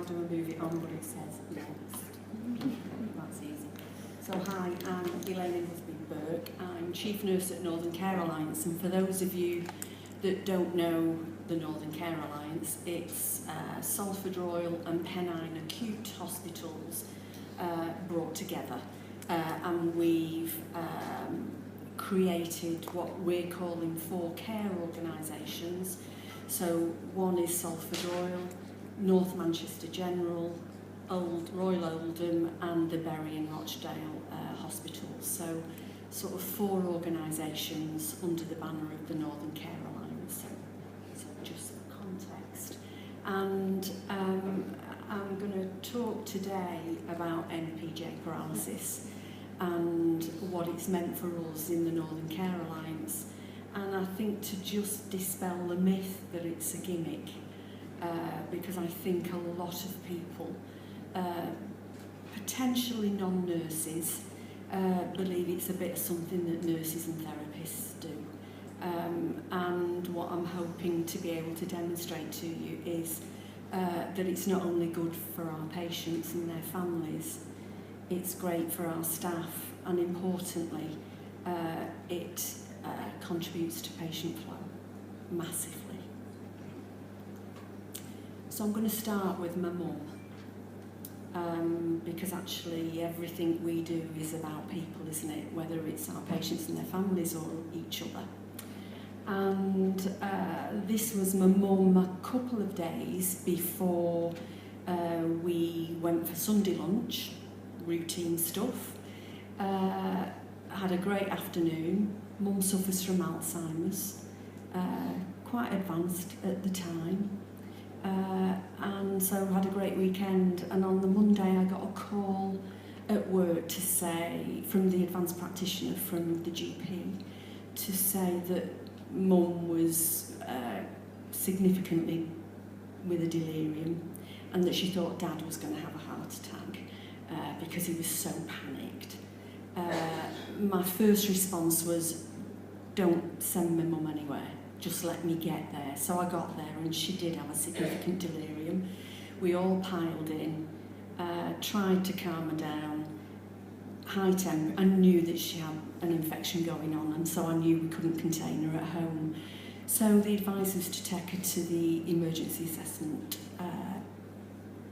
do I move it on? But it says next. That's easy. So hi, I'm Elaine Inglesby-Burke. I'm Chief Nurse at Northern Care Alliance, and for those of you that don't know the Northern Care Alliance, it's Salford Royal and Pennine acute hospitals brought together, and we've created what we're calling 4 care organisations. So one is Salford Royal, North Manchester General, Royal Oldham and the Bury and Rochdale hospitals. So sort of 4 organisations under the banner of the Northern Care Alliance. So just for context. And I'm going to talk today about NPJ paralysis and what it's meant for us in the Northern Care Alliance. And I think to just dispel the myth that it's a gimmick, because I think a lot of people, potentially non-nurses, believe it's a bit of something that nurses and therapists do. And what I'm hoping to be able to demonstrate to you is that it's not only good for our patients and their families, it's great for our staff, and importantly, it contributes to patient flow massively. So I'm going to start with my mum, because actually everything we do is about people, isn't it? Whether it's our patients and their families or each other. And this was my mum a couple of days before we went for Sunday lunch, routine stuff. Had a great afternoon. Mum suffers from Alzheimer's, quite advanced at the time, and so had a great weekend. And on the Monday I got a call at work to say, from the advanced practitioner from the GP, to say that Mum was significantly with a delirium, and that she thought Dad was going to have a heart attack because he was so panicked. My first response was, don't send my mum anywhere, just let me get there. So I got there and she did have a significant delirium. We all piled in, tried to calm her down, high temp. I knew that she had an infection going on, and so I knew we couldn't contain her at home. So the advice was to take her to the emergency assessment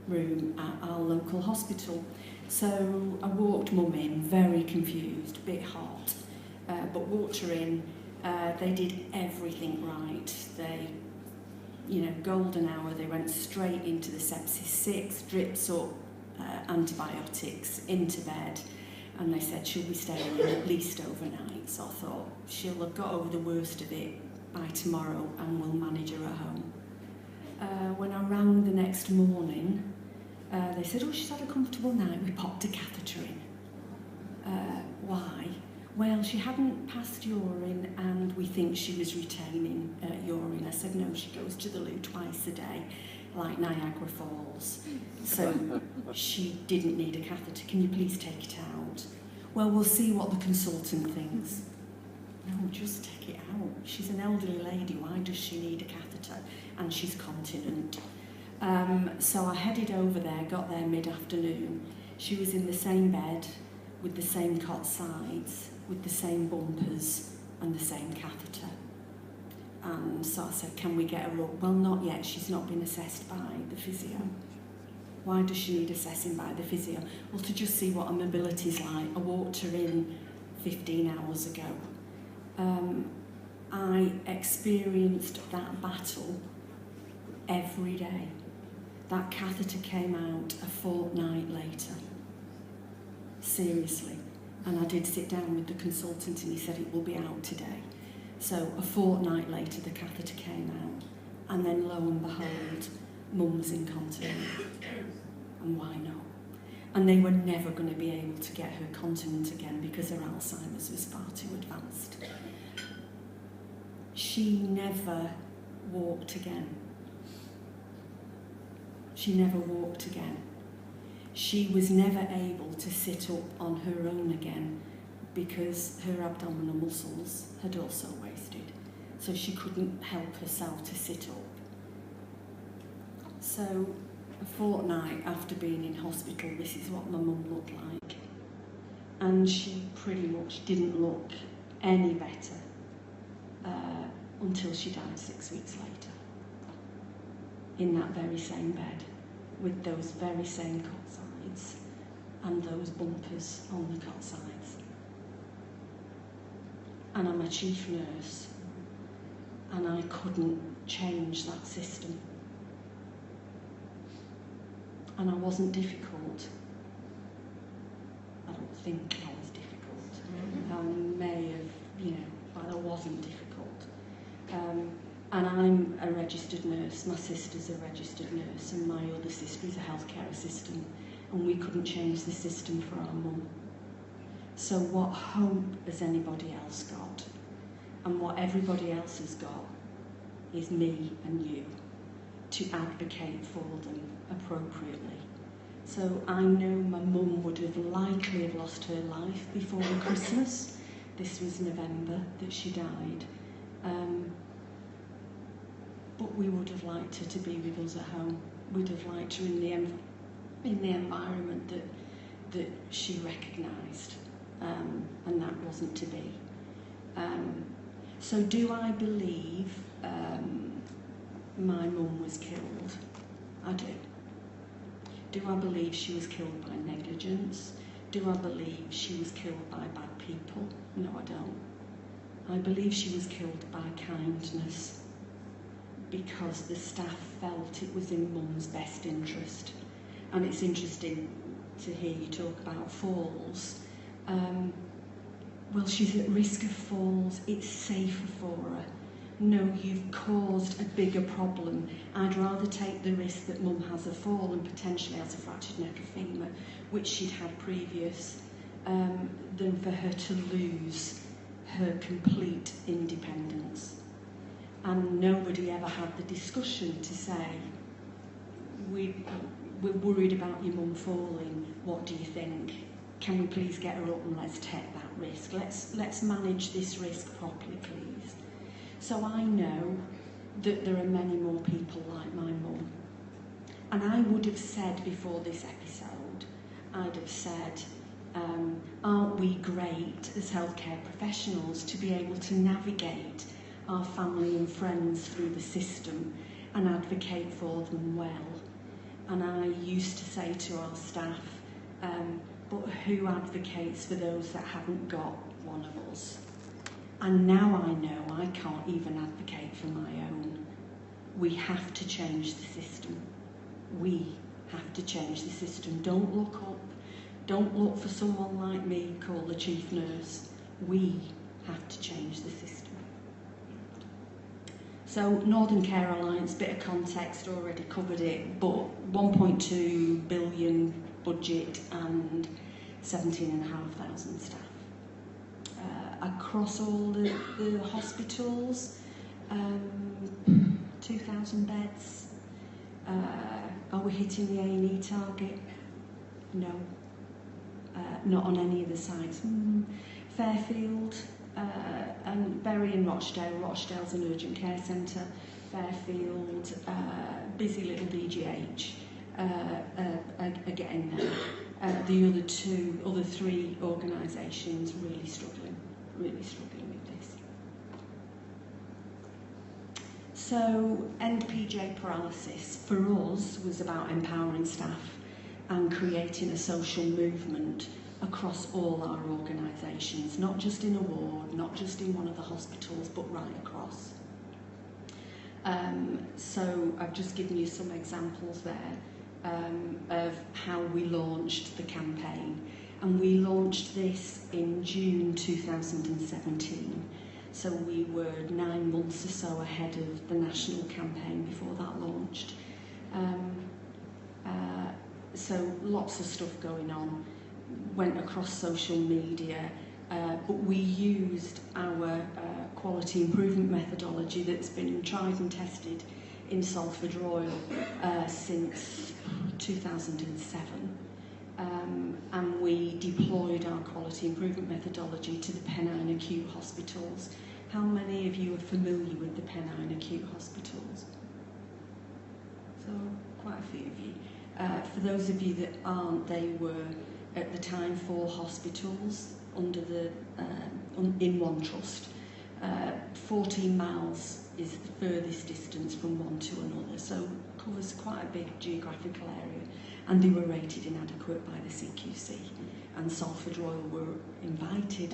room at our local hospital. So I walked Mum in, very confused, a bit hot, but walked her in. They did everything right. They, golden hour, they went straight into the sepsis 6, drips up, antibiotics, into bed, and they said she'll be staying in at least overnight. So I thought she'll have got over the worst of it by tomorrow and we'll manage her at home. When I rang the next morning, they said, oh, she's had a comfortable night, we popped a catheter in. Why? Well, she hadn't passed urine and we think she was retaining urine. I said, no, she goes to the loo twice a day, like Niagara Falls. So she didn't need a catheter. Can you please take it out? Well, we'll see what the consultant thinks. No, just take it out. She's an elderly lady. Why does she need a catheter? And she's continent. So I headed over there, got there mid-afternoon. She was in the same bed, with the same cot sides, with the same bumpers and the same catheter. And so I said, can we get her up? Well, not yet. She's not been assessed by the physio. Why does she need assessing by the physio? Well, to just see what her mobility's like. I walked her in 15 hours ago. I experienced that battle every day. That catheter came out a fortnight later. Seriously. And I did sit down with the consultant and he said it will be out today. So a fortnight later the catheter came out, and then lo and behold, Mum was incontinent. And why not? And they were never going to be able to get her continent again because her Alzheimer's was far too advanced. She never walked again. She never walked again. She was never able to sit up on her own again because her abdominal muscles had also wasted. So she couldn't help herself to sit up. So a fortnight after being in hospital, this is what my mum looked like. And she pretty much didn't look any better until she died 6 weeks later, in that very same bed, with those very same cot sides and those bumpers on the cot sides. And I'm a chief nurse, and I couldn't change that system. And I wasn't difficult. I don't think I was difficult. I may have, but I wasn't difficult. And I'm a registered nurse, my sister's a registered nurse, and my other sister is a healthcare assistant, and we couldn't change the system for our mum. So what hope has anybody else got? And what everybody else has got is me and you to advocate for them appropriately. So I know my mum would have likely have lost her life before Christmas. This was November that she died. But we would have liked her to be with us at home. We'd have liked her in the environment that she recognised, and that wasn't to be. So do I believe my mum was killed? I do. Do I believe she was killed by negligence? Do I believe she was killed by bad people? No, I don't. I believe she was killed by kindness, because the staff felt it was in mum's best interest. And it's interesting to hear you talk about falls. Well, she's at risk of falls, it's safer for her. No, you've caused a bigger problem. I'd rather take the risk that mum has a fall and potentially has a fractured neck or femur, which she'd had previous, than for her to lose her complete independence. And nobody ever had the discussion to say, we're worried about your mum falling, what do you think? Can we please get her up and let's take that risk? Let's manage this risk properly, please. So I know that there are many more people like my mum. And I would have said before this episode, I'd have said, aren't we great as healthcare professionals to be able to navigate our family and friends through the system and advocate for them well? And I used to say to our staff, but who advocates for those that haven't got one of us? And now I know I can't even advocate for my own. We have to change the system. We have to change the system. Don't look up. Don't look for someone like me called the chief nurse. We have to change the system. So Northern Care Alliance, bit of context, already covered it, but 1.2 billion budget and 17,500 staff. Across all the hospitals, 2,000 beds. Are we hitting the A&E target? No. Not on any of the sites. Fairfield, and Bury and Rochdale. Rochdale's an urgent care centre. Fairfield, busy little BGH, are getting there. The other three organisations really struggling with this. So end PJ paralysis for us was about empowering staff and creating a social movement across all our organisations, not just in a ward, not just in one of the hospitals, but right across. So I've just given you some examples there of how we launched the campaign. And we launched this in June 2017. So we were 9 months or so ahead of the national campaign before that launched. So lots of stuff going on. Went across social media, but we used our quality improvement methodology that's been tried and tested in Salford Royal since 2007. And we deployed our quality improvement methodology to the Pennine acute hospitals. How many of you are familiar with the Pennine acute hospitals? So quite a few of you. For those of you that aren't, they were at the time 4 hospitals under the in one trust. 14 miles is the furthest distance from one to another, so covers quite a big geographical area, and they were rated inadequate by the CQC, and Salford Royal were invited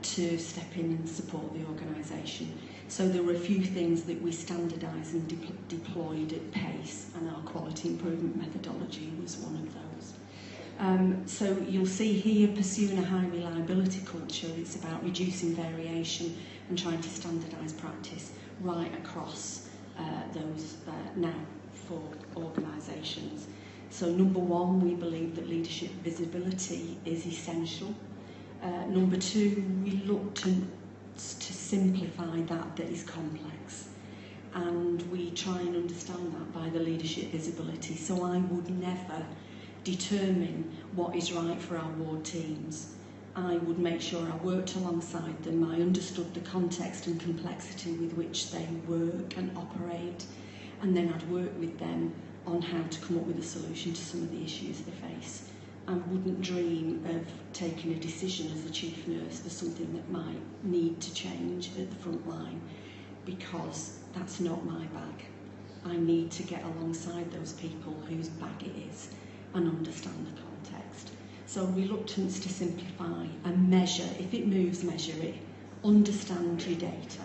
to step in and support the organisation. So there were a few things that we standardised and deployed at pace, and our quality improvement methodology was one of those. So you'll see here, pursuing a high reliability culture, it's about reducing variation and trying to standardise practice right across those now 4 organisations. So number 1, we believe that leadership visibility is essential. Number 2, reluctance to simplify that is complex, and we try and understand that by the leadership visibility. So I would never determine what is right for our ward teams. I would make sure I worked alongside them, I understood the context and complexity with which they work and operate, and then I'd work with them on how to come up with a solution to some of the issues they face. I wouldn't dream of taking a decision as a chief nurse for something that might need to change at the front line, because that's not my bag. I need to get alongside those people whose bag it is and understand the context. So reluctance to simplify and measure. If it moves, measure it. Understand your data.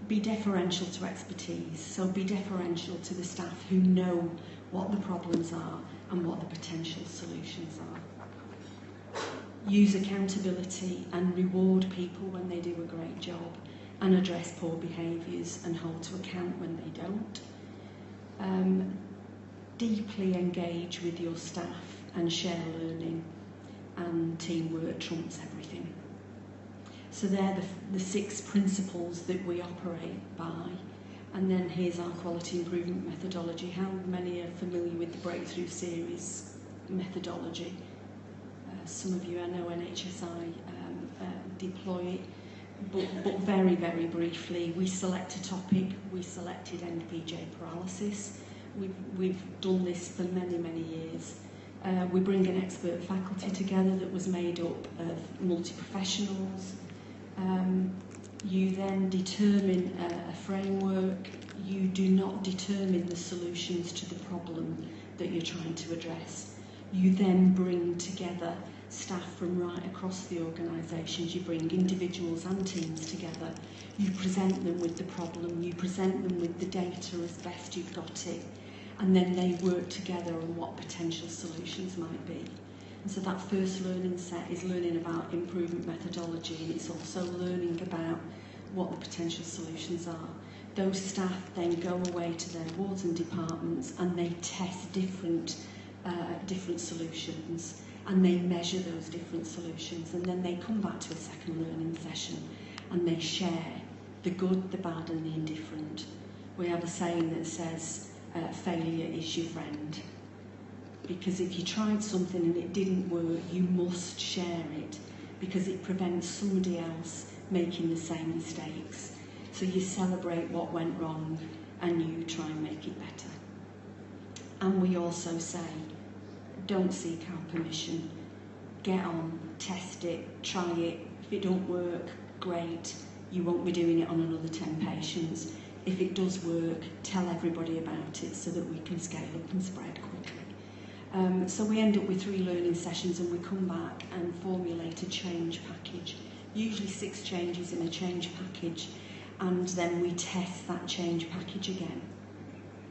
Be deferential to expertise. So be deferential to the staff who know what the problems are and what the potential solutions are. Use accountability and reward people when they do a great job, and address poor behaviours and hold to account when they don't. Deeply engage with your staff and share learning, and teamwork trumps everything. So they're the 6 principles that we operate by. And then here's our quality improvement methodology. How many are familiar with the Breakthrough Series methodology? Some of you, I know NHSI deploy it, but very, very briefly, we select a topic. We selected NPJ paralysis. We've done this for many, many years. We bring an expert faculty together that was made up of multi-professionals. You then determine a framework. You do not determine the solutions to the problem that you're trying to address. You then bring together staff from right across the organisations. You bring individuals and teams together. You present them with the problem. You present them with the data as best you've got it. And then they work together on what potential solutions might be. And so that first learning set is learning about improvement methodology, and it's also learning about what the potential solutions are. Those staff then go away to their wards and departments, and they test different solutions, and they measure those different solutions, and then they come back to a second learning session and they share the good, the bad and the indifferent. We have a saying that says, failure is your friend. Because if you tried something and it didn't work, you must share it, because it prevents somebody else making the same mistakes. So you celebrate what went wrong and you try and make it better. And we also say, don't seek our permission. Get on, test it, try it. If it don't work, great. You won't be doing it on another 10 patients. If it does work, tell everybody about it so that we can scale up and spread quickly. So we end up with 3 learning sessions, and we come back and formulate a change package, usually 6 changes in a change package, and then we test that change package again.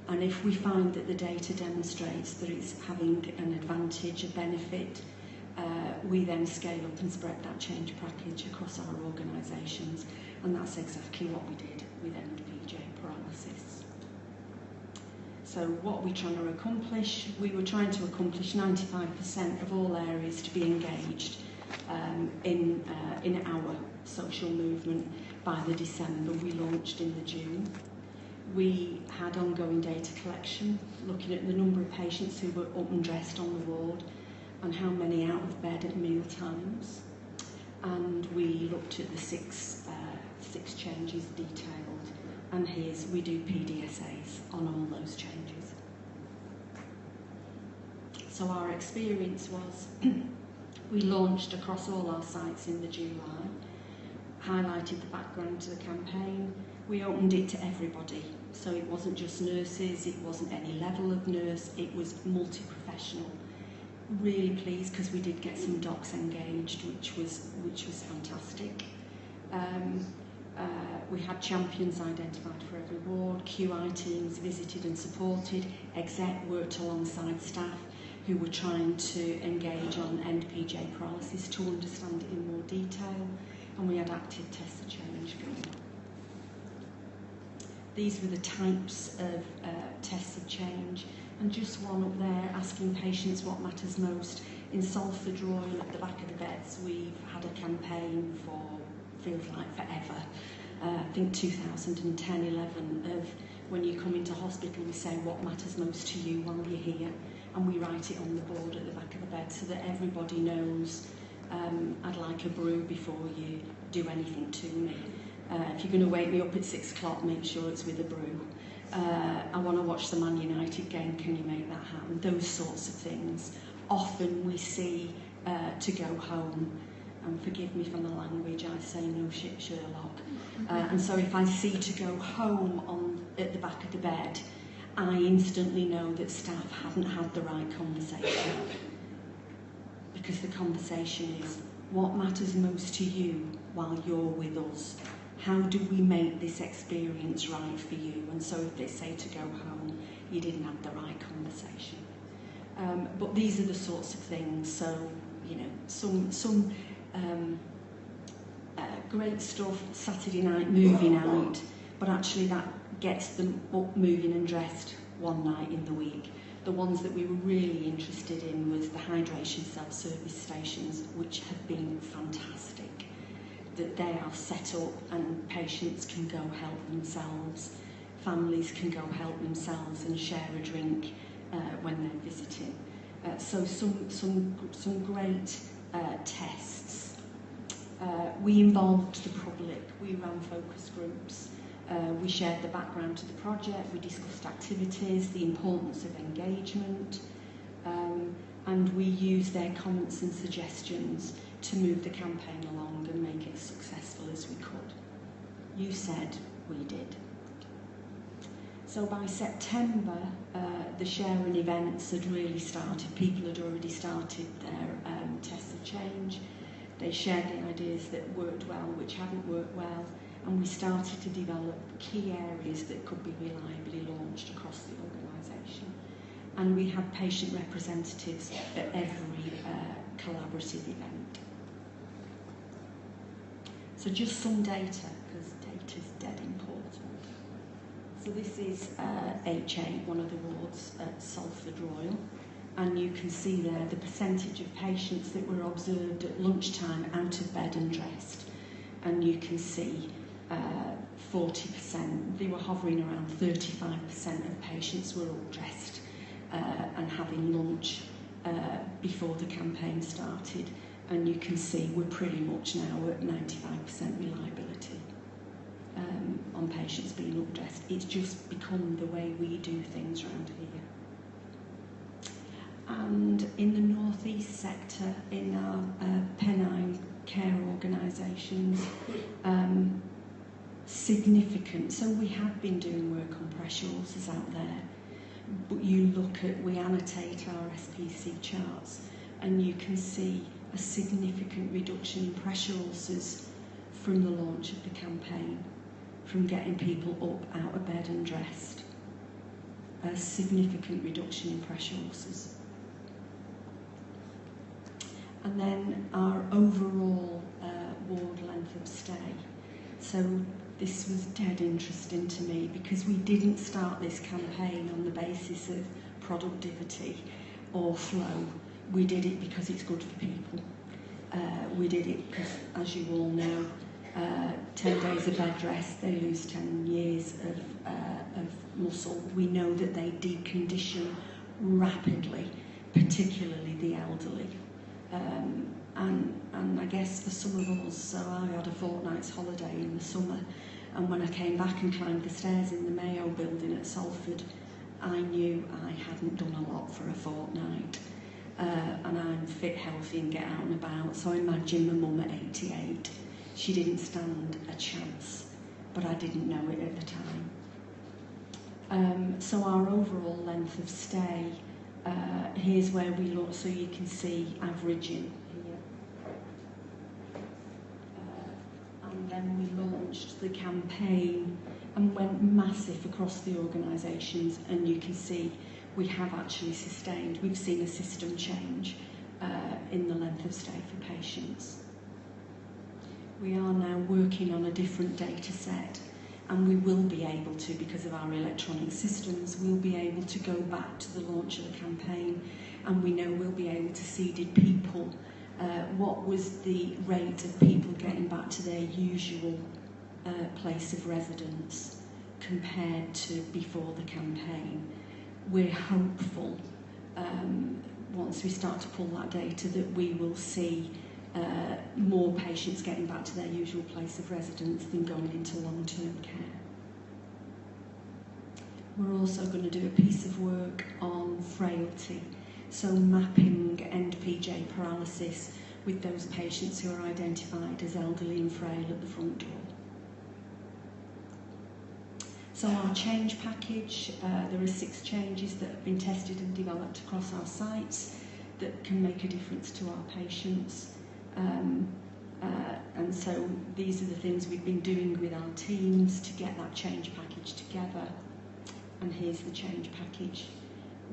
And if we find that the data demonstrates that it's having an advantage, a benefit, we then scale up and spread that change package across our organisations, and that's exactly what we did with NPJ paralysis. So what we're trying to accomplish, we were trying to accomplish 95% of all areas to be engaged in our social movement by the December. We launched in the June. We had ongoing data collection, looking at the number of patients who were up and dressed on the ward and how many out of bed at meal times. And we looked at the six changes detailed. And we do PDSAs on all those changes. So our experience was we launched across all our sites in the July, highlighted the background to the campaign. We opened it to everybody, so it wasn't just nurses, it wasn't any level of nurse, it was multi-professional. Really pleased because we did get some docs engaged, which was fantastic. We had champions identified for every ward, QI teams visited and supported, exec worked alongside staff who were trying to engage on end-PJ paralysis to understand it in more detail, and we had active tests of change going on. These were the types of tests of change, and just one up there asking patients what matters most. In Salford Royal at the back of the beds, we've had a campaign for, feels like forever, I think 2010, 11, of when you come into hospital we say what matters most to you while you're here, and we write it on the board at the back of the bed so that everybody knows I'd like a brew before you do anything to me. If you're going to wake me up at 6 o'clock, make sure it's with a brew. I want to watch the Man United game, can you make that happen? Those sorts of things. Often we see to go home, and forgive me for the language, I say no shit Sherlock. And so if I see to go home at the back of the bed, I instantly know that staff haven't had the right conversation. Because the conversation is, what matters most to you while you're with us? How do we make this experience right for you? And so if they say to go home, you didn't have the right conversation. But these are the sorts of things. So, you know, some great stuff, Saturday night, movie night, but actually that gets them up, moving and dressed one night in the week. The ones that we were really interested in was the hydration self-service stations, which have been fantastic. That they are set up and patients can go help themselves, families can go help themselves and share a drink when they're visiting. So some great tests. We involved the public, we ran focus groups, we shared the background to the project, we discussed activities, the importance of engagement, and we used their comments and suggestions to move the campaign along and make it as successful as we could. You said, we did. So by September, the sharing events had really started. People had already started their tests of change. They shared the ideas that worked well, which hadn't worked well, and we started to develop key areas that could be reliably launched across the organisation. And we had patient representatives at every collaborative event. So just some data, because data's dead important. So this is HA, one of the wards at Salford Royal, and you can see there the percentage of patients that were observed at lunchtime out of bed and dressed. And you can see 40%, they were hovering around 35% of patients were all dressed and having lunch before the campaign started. And you can see we're pretty much now at 95% reliability on patients being all dressed. It's just become the way we do things around here. And in the North East sector, in our Pennine care organisations, significant. So we have been doing work on pressure ulcers out there, but you look at, we annotate our SPC charts, and you can see a significant reduction in pressure ulcers from the launch of the campaign, from getting people up, out of bed and dressed. A significant reduction in pressure ulcers. And then our overall ward length of stay. So this was dead interesting to me because we didn't start this campaign on the basis of productivity or flow. We did it because it's good for people. We did it because, as you all know, 10 days of bed rest, they lose 10 years of muscle. We know that they decondition rapidly, particularly the elderly. And I guess for some of us, so I had a fortnight's holiday in the summer, and when I came back and climbed the stairs in the Mayo building at Salford, I knew I hadn't done a lot for a fortnight. and I'm fit, healthy and get out and about. So imagine my mum at 88. She didn't stand a chance, but I didn't know it at the time. So our overall length of stay, here's where we look, so you can see averaging here. And then we launched the campaign and went massive across the organisations, and you can see we have actually sustained. We've seen a system change in the length of stay for patients. We are now working on a different data set, and we will be able to, because of our electronic systems, we'll be able to go back to the launch of the campaign, and we know we'll be able to see, did people, what was the rate of people getting back to their usual place of residence compared to before the campaign. We're hopeful, once we start to pull that data, that we will see more patients getting back to their usual place of residence than going into long-term care. We're also going to do a piece of work on frailty, so mapping end-PJ paralysis with those patients who are identified as elderly and frail at the front door. So our change package, there are 6 changes that have been tested and developed across our sites that can make a difference to our patients. And so these are the things we've been doing with our teams to get that change package together. And here's the change package.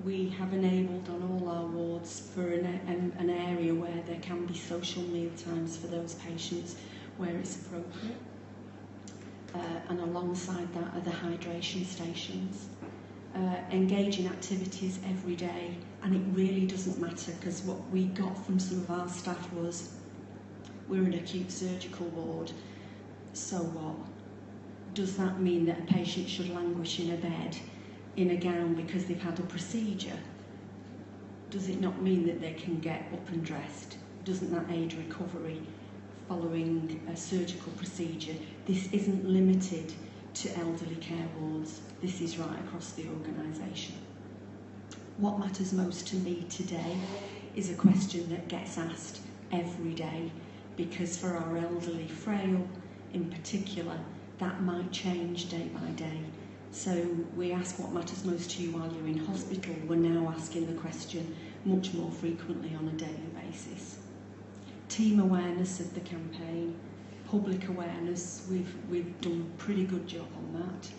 We have enabled on all our wards for an area where there can be social meal times for those patients where it's appropriate. And alongside that are the hydration stations. Engaging activities every day, and it really doesn't matter, because what we got from some of our staff was, we're an acute surgical ward, so what? Does that mean that a patient should languish in a bed in a gown because they've had a procedure? Does it not mean that they can get up and dressed? Doesn't that aid recovery following a surgical procedure? This isn't limited to elderly care wards. This is right across the organisation. What matters most to me today is a question that gets asked every day, because for our elderly frail in particular, that might change day by day. So we ask what matters most to you while you're in hospital. We're now asking the question much more frequently on a daily basis. Team awareness of the campaign, public awareness, we've done a pretty good job on that,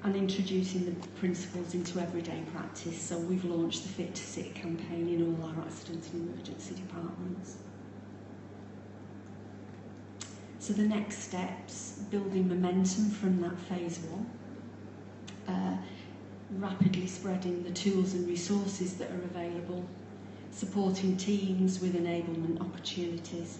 and introducing the principles into everyday practice. So we've launched the Fit to Sit campaign in all our accident and emergency departments. So the next steps, building momentum from that phase 1, rapidly spreading the tools and resources that are available, supporting teams with enablement opportunities.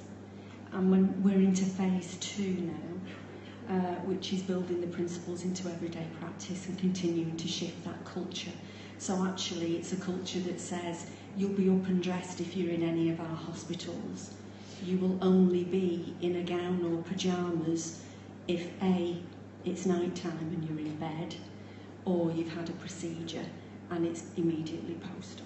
And when we're into phase 2 now, which is building the principles into everyday practice and continuing to shift that culture. So actually it's a culture that says you'll be up and dressed if you're in any of our hospitals. You will only be in a gown or pyjamas if A, it's night time and you're in bed, or you've had a procedure and it's immediately post-op.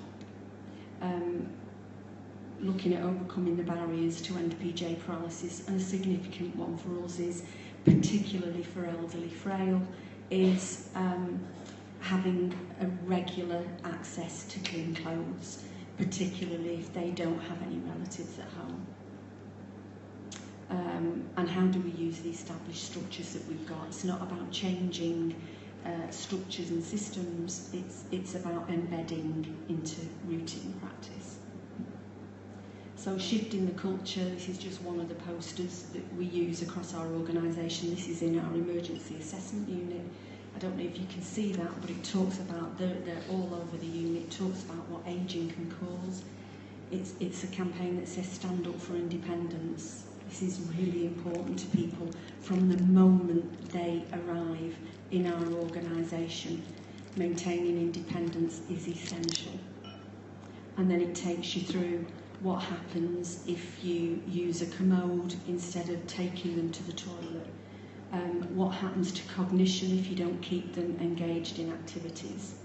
Looking at overcoming the barriers to end-PJ paralysis, and a significant one for us is, particularly for elderly frail, is having a regular access to clean clothes, particularly if they don't have any relatives at home. And how do we use the established structures that we've got? It's not about changing structures and systems, it's about embedding into routine practice. So shifting the culture, this is just one of the posters that we use across our organisation. This is in our emergency assessment unit. I don't know if you can see that, but it talks about, they're all over the unit, it talks about what ageing can cause. It's a campaign that says stand up for independence. This is really important to people from the moment they arrive in our organisation. Maintaining independence is essential. And then it takes you through what happens if you use a commode instead of taking them to the toilet. What happens to cognition if you don't keep them engaged in activities.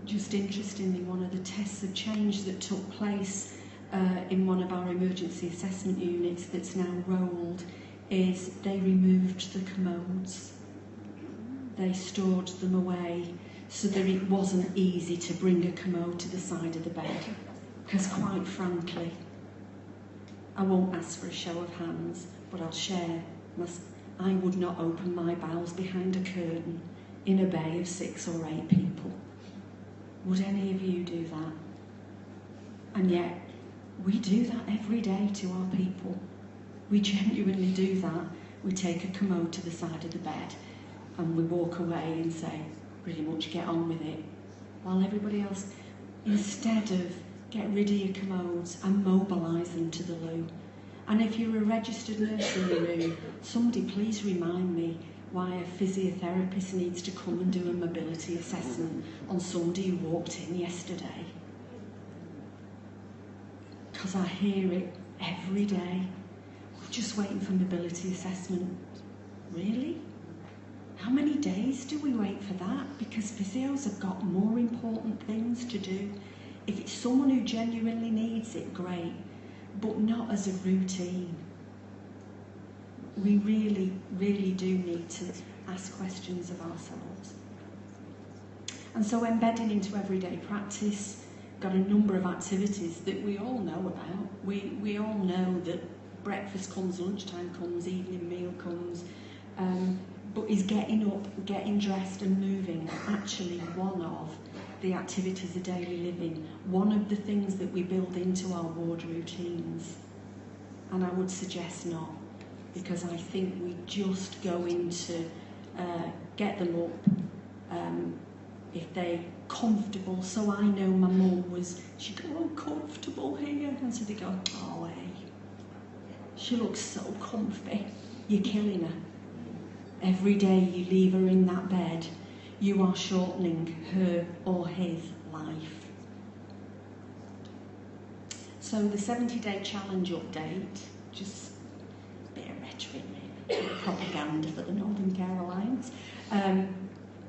just interestingly, one of the tests of change that took place in one of our emergency assessment units that's now rolled is they removed the commodes. They stored them away so that it wasn't easy to bring a commode to the side of the bed. Because quite frankly, I won't ask for a show of hands, but I'll share. I would not open my bowels behind a curtain in a bay of 6 or 8 people. Would any of you do that? And yet, we do that every day to our people. We genuinely do that. We take a commode to the side of the bed and we walk away and say, pretty much get on with it. While everybody else, instead of get rid of your commodes and mobilise them to the loo. And if you're a registered nurse in the loo, somebody please remind me why a physiotherapist needs to come and do a mobility assessment on somebody who walked in yesterday. Because I hear it every day. We're just waiting for mobility assessment. Really? How many days do we wait for that? Because physios have got more important things to do. If it's someone who genuinely needs it, great, but not as a routine. We really, really do need to ask questions of ourselves. And so embedding into everyday practice, got a number of activities that we all know about. We all know that breakfast comes, lunchtime comes, evening meal comes, but is getting up, getting dressed and moving actually one of the activities of daily living, one of the things that we build into our ward routines? And I would suggest not, because I think we just go into get them up, if they're comfortable. So I know my mum was, she'd go, oh, comfortable here, and so they go, oh, hey, she looks so comfy. You're killing her. Every day you leave her in that bed, you are shortening her or his life. So the 70-day challenge update, just a bit of rhetoric, maybe, propaganda for the Northern Care Alliance.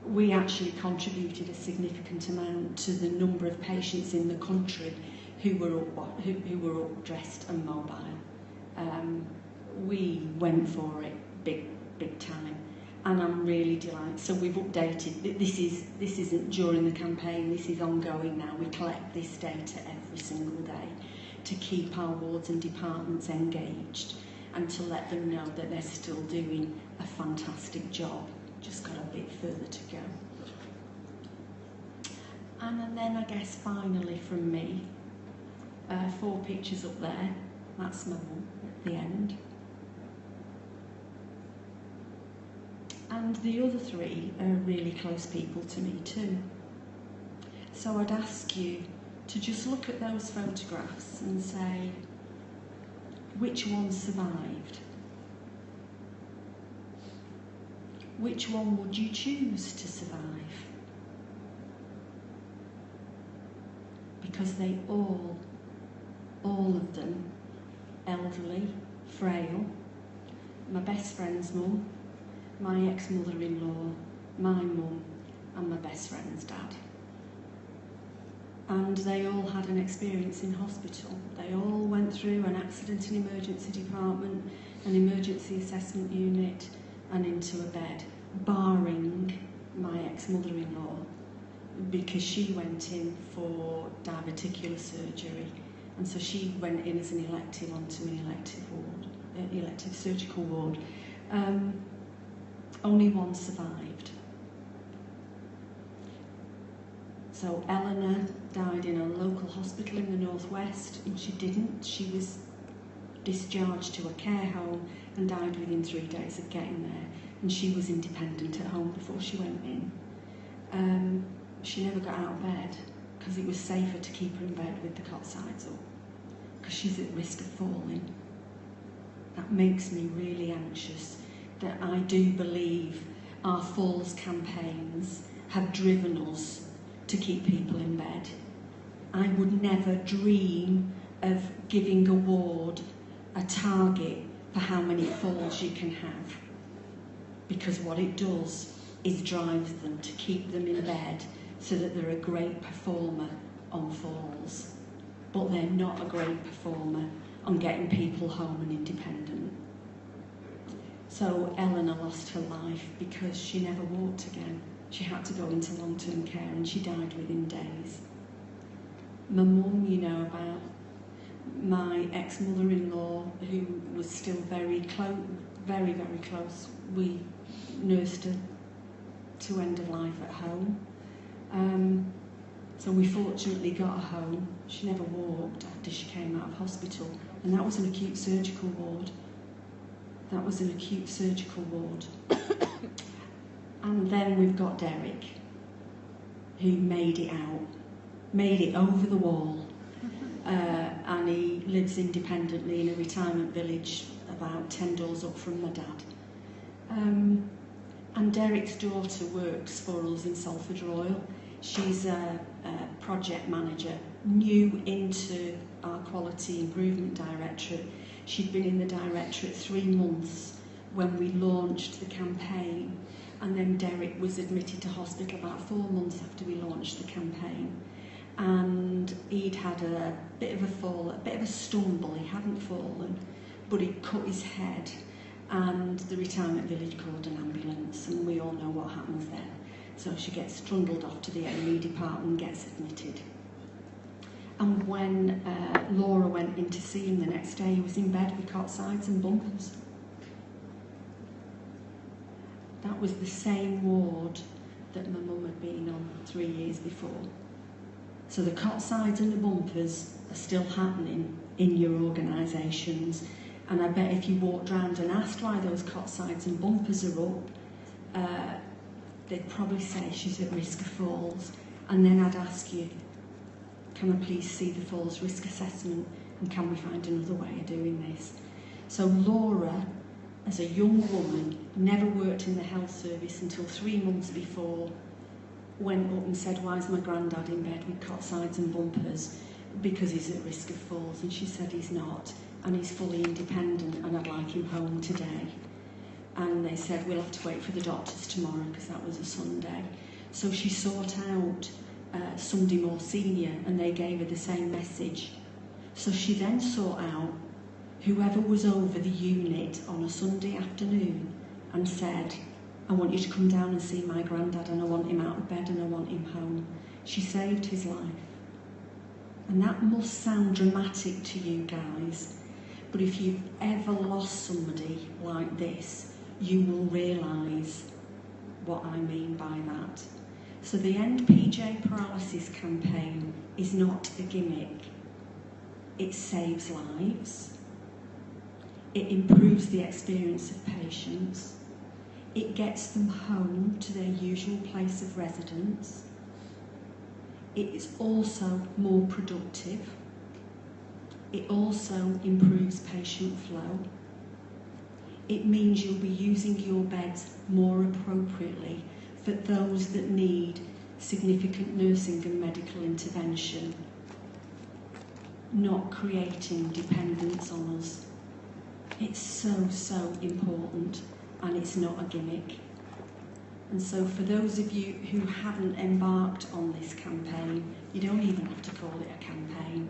We actually contributed a significant amount to the number of patients in the country who were up, dressed and mobile. We went for it big time. And I'm really delighted. So we've updated. This isn't during the campaign. This is ongoing now. We collect this data every single day to keep our wards and departments engaged and to let them know that they're still doing a fantastic job. Just got a bit further to go. And then I guess finally from me, 4 pictures up there. That's my mum at the end. And the other 3 are really close people to me too. So I'd ask you to just look at those photographs and say, which one survived? Which one would you choose to survive? Because they all of them, elderly, frail, my best friend's mum, my ex-mother-in-law, my mum, and my best friend's dad. And they all had an experience in hospital. They all went through an accident and emergency department, an emergency assessment unit, and into a bed, barring my ex-mother-in-law, because she went in for diverticular surgery. And so she went in as an elective onto an elective surgical ward. Only one survived. So Eleanor died in a local hospital in the northwest, and she didn't. She was discharged to a care home and died within 3 days of getting there. And she was independent at home before she went in. She never got out of bed because it was safer to keep her in bed with the cot sides up, because she's at risk of falling. That makes me really anxious. That I do believe our falls campaigns have driven us to keep people in bed. I would never dream of giving a ward a target for how many falls you can have, because what it does is drives them to keep them in bed so that they're a great performer on falls, but they're not a great performer on getting people home and independent. So Eleanor lost her life because she never walked again. She had to go into long-term care and she died within days. My mum, you know about my ex-mother-in-law, who was still very close, very, very close. We nursed her to end of life at home. So we fortunately got her home. She never walked after she came out of hospital, and that was an acute surgical ward. That was an acute surgical ward. And then we've got Derek, who made it out, made it over the wall, and he lives independently in a retirement village about 10 doors up from my dad. And Derek's daughter works for us in Salford Royal. She's a project manager, new into our quality improvement directorate. She'd been in the directorate 3 months when we launched the campaign, and then Derek was admitted to hospital about 4 months after we launched the campaign. And he'd had a bit of a fall, a bit of a stumble. He hadn't fallen, but he'd cut his head, and the retirement village called an ambulance, and we all know what happens then. So she gets trundled off to the A&E department and gets admitted. And when Laura went in to see him the next day, he was in bed with cot sides and bumpers. That was the same ward that my mum had been on 3 years before. So the cot sides and the bumpers are still happening in your organisations. And I bet if you walked round and asked why those cot sides and bumpers are up, they'd probably say she's at risk of falls. And then I'd ask you, can I please see the falls risk assessment, and can we find another way of doing this? So Laura, as a young woman, never worked in the health service until 3 months before, went up and said, why is my granddad in bed with cot sides and bumpers? Because he's at risk of falls. And she said he's not, and he's fully independent, and I'd like him home today. And they said, we'll have to wait for the doctors tomorrow, because that was a Sunday. So she sought out somebody more senior, and they gave her the same message. So she then sought out whoever was over the unit on a Sunday afternoon and said, I want you to come down and see my granddad, and I want him out of bed and I want him home. She saved his life. And that must sound dramatic to you guys, but if you've ever lost somebody like this, you will realise what I mean by that. So the End PJ Paralysis campaign is not a gimmick. It saves lives. It improves the experience of patients. It gets them home to their usual place of residence. It is also more productive. It also improves patient flow. It means you'll be using your beds more appropriately for those that need significant nursing and medical intervention, not creating dependence on us. It's so, so important, and it's not a gimmick. And so for those of you who haven't embarked on this campaign, you don't even have to call it a campaign.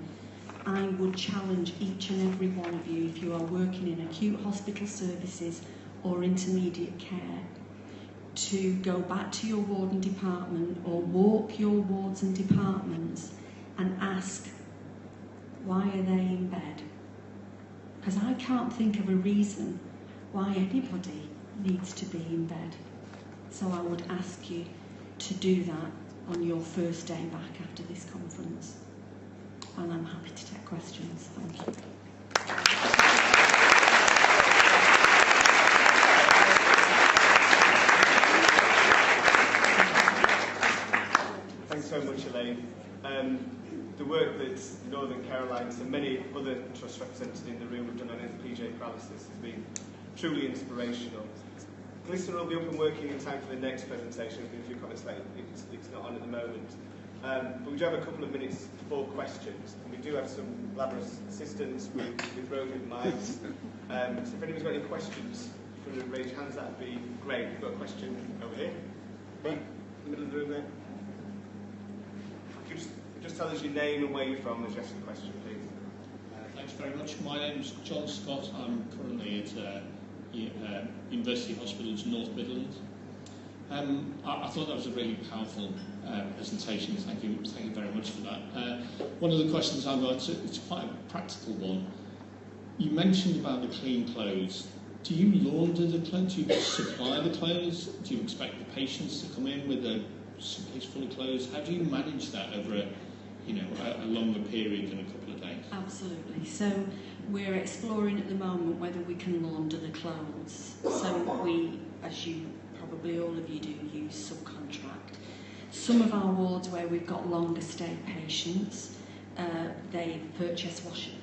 I would challenge each and every one of you, if you are working in acute hospital services or intermediate care, to go back to your ward and department or walk your wards and departments and ask, why are they in bed? Because I can't think of a reason why anybody needs to be in bed. So I would ask you to do that on your first day back after this conference. And I'm happy to take questions. Thank you. Thanks so much, Elaine. The work that Northern Carolines and many other trusts represented in the room have done on PJ paralysis has been truly inspirational. Glycerin will be up and working in time for the next presentation. There's been a few comments late. It's not on at the moment. But we do have a couple of minutes for questions. And we do have some laborious assistants with roving mics. So if anybody's got any questions, if you want to raise your hands, that would be great. We've got a question over here. Right, in the middle of the room there. just tell us your name and where you're from and address the question, please. Thanks very much. My name's John Scott. I'm currently at University Hospitals North Midlands. I thought that was a really powerful presentation. Thank you very much for that. One of the questions I've got, it's quite a practical one. You mentioned about the clean clothes. Do you launder the clothes? Do you supply the clothes? Do you expect the patients to come in with a suitcase full of clothes? How do you manage that over a longer period than a couple of days? Absolutely. So we're exploring at the moment whether we can launder the clothes. So we, as you probably all of you do, use subcontract. Some of our wards where we've got longer stay patients, they've purchased washing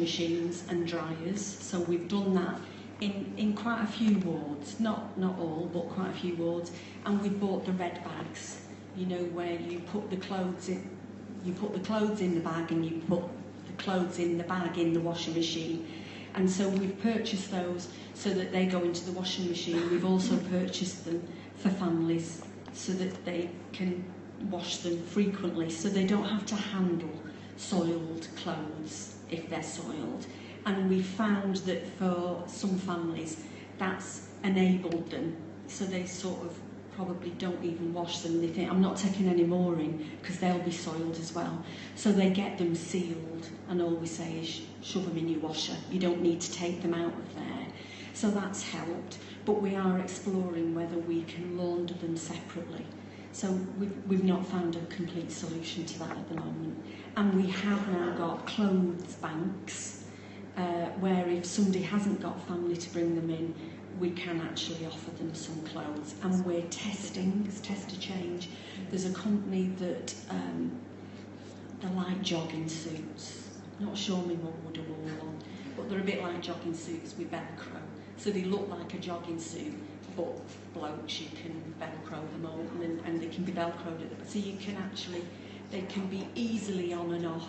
machines and dryers. So we've done that in quite a few wards, not all, but quite a few wards. And we've bought the red bags, where you put the clothes in. You put the clothes in the bag and you put the clothes in the bag in the washing machine. And so we've purchased those so that they go into the washing machine. We've also purchased them for families so that they can wash them frequently, so they don't have to handle soiled clothes if they're soiled. And we found that for some families that's enabled them, so they sort of probably don't even wash them. They think, I'm not taking any more in because they'll be soiled as well. So they get them sealed, and all we say is shove them in your washer. You don't need to take them out of there. So that's helped, but we are exploring whether we can launder them separately. So we've not found a complete solution to that at the moment. And we have now got clothes banks where if somebody hasn't got family to bring them in, we can actually offer them some clothes. And we're testing, it's test to change. There's a company that they're like jogging suits. Not sure my mum would have worn one, but they're a bit like jogging suits with Velcro. So they look like a jogging suit, but blokes, you can Velcro them on, and they can be Velcroed at the. So you can actually, they can be easily on and off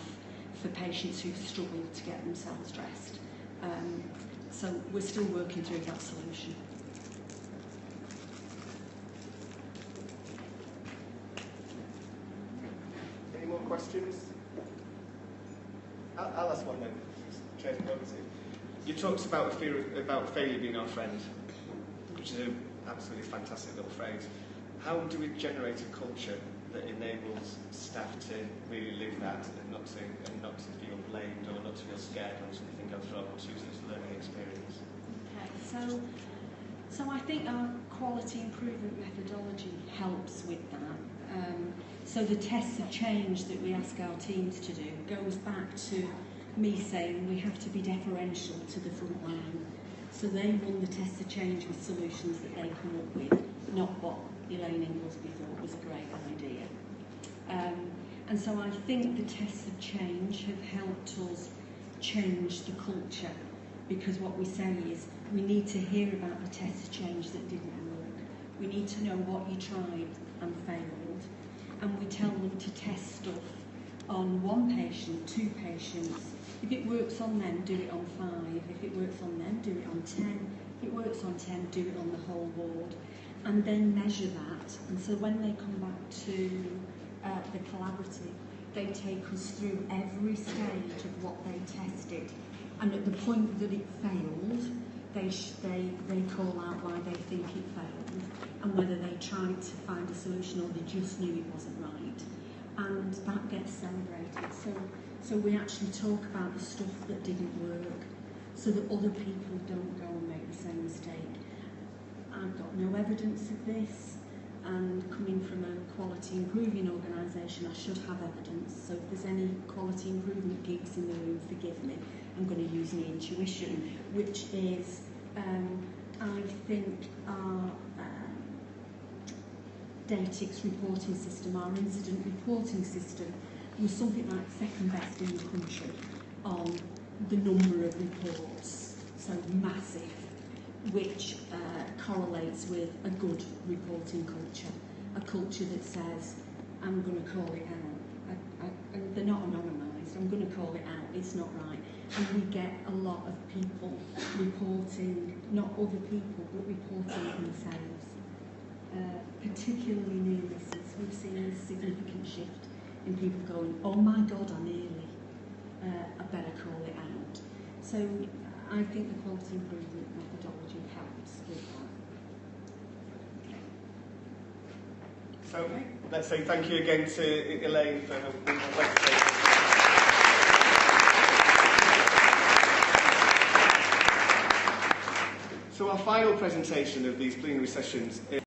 for patients who've struggled to get themselves dressed. So we're still working through that solution. Any more questions? I'll ask one then. Over to you. You talked about about failure being our friend, which is an absolutely fantastic little phrase. How do we generate a culture that enables staff to really live that and not to feel blamed or not to feel scared when something goes wrong, to use it as a learning experience? Okay, so I think our quality improvement methodology helps with that. So the tests of change that we ask our teams to do goes back to me saying we have to be deferential to the front line. So they run the tests of change with solutions that they come up with, not what Elaine Inglesby thought was a great idea. And so I think the tests of change have helped us change the culture, because what we say is we need to hear about the tests of change that didn't work. We need to know what you tried and failed, and we tell them to test stuff on one patient, two patients. If it works on them, do it on 5. If it works on them, do it on 10. If it works on 10, do it on the whole ward. And then measure that. And so when they come back to the collaborative, they take us through every stage of what they tested. And at the point that it failed, they call out why they think it failed and whether they tried to find a solution or they just knew it wasn't right. And that gets celebrated. So we actually talk about the stuff that didn't work so that other people don't go and make the same mistake. I've got no evidence of this, and coming from a quality improving organisation, I should have evidence. So if there's any quality improvement geeks in the room, forgive me. I'm going to use my intuition, which is, I think our Datix reporting system, our incident reporting system, was something like second best in the country on the number of reports, so massive, which correlates with a good reporting culture, a culture that says, I'm going to call it out, and they're not anonymised, I'm going to call it out, it's not right. And we get a lot of people reporting, not other people, but reporting themselves. particularly near misses. We've seen a significant shift in people going, oh my God, I nearly, I better call it out. So I think the quality improvement methodology helps with that. So let's say thank you again to Elaine for her presentation. So our final presentation of these plenary sessions is